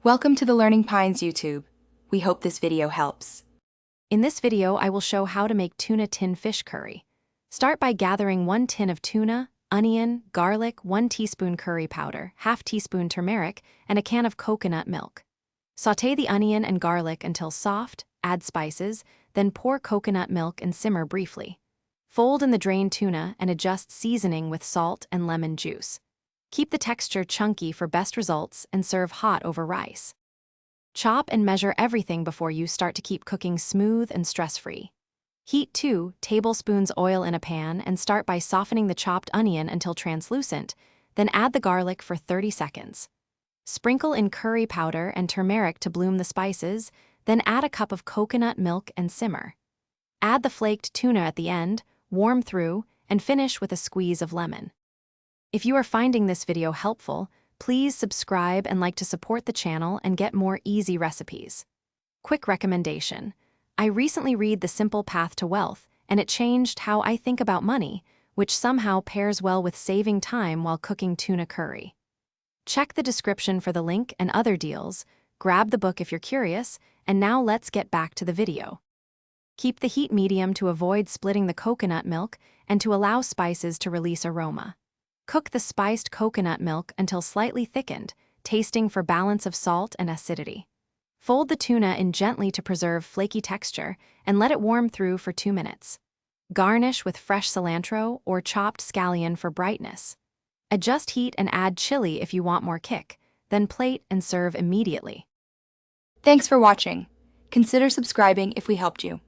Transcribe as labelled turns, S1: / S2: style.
S1: Welcome to the Learning Pines YouTube. We hope this video helps.
S2: In this video, I will show how to make tuna tin fish curry. Start by gathering 1 tin of tuna, onion, garlic, 1 teaspoon curry powder, ½ teaspoon turmeric, and a can of coconut milk. Sauté the onion and garlic until soft, add spices, then pour coconut milk and simmer briefly. Fold in the drained tuna and adjust seasoning with salt and lemon juice. Keep the texture chunky for best results and serve hot over rice. Chop and measure everything before you start to keep cooking smooth and stress-free. Heat 2 tablespoons oil in a pan and start by softening the chopped onion until translucent, then add the garlic for 30 seconds. Sprinkle in curry powder and turmeric to bloom the spices, then add a cup of coconut milk and simmer. Add the flaked tuna at the end, warm through, and finish with a squeeze of lemon. If you are finding this video helpful, please subscribe and like to support the channel and get more easy recipes. Quick recommendation. I recently read The Simple Path to Wealth, and it changed how I think about money, which somehow pairs well with saving time while cooking tuna curry. Check the description for the link and other deals, grab the book if you're curious, and now let's get back to the video. Keep the heat medium to avoid splitting the coconut milk and to allow spices to release aroma. Cook the spiced coconut milk until slightly thickened, tasting for balance of salt and acidity. Fold the tuna in gently to preserve flaky texture and let it warm through for 2 minutes. Garnish with fresh cilantro or chopped scallion for brightness. Adjust heat and add chili if you want more kick, then plate and serve immediately.
S1: Thanks for watching. Consider subscribing if we helped you.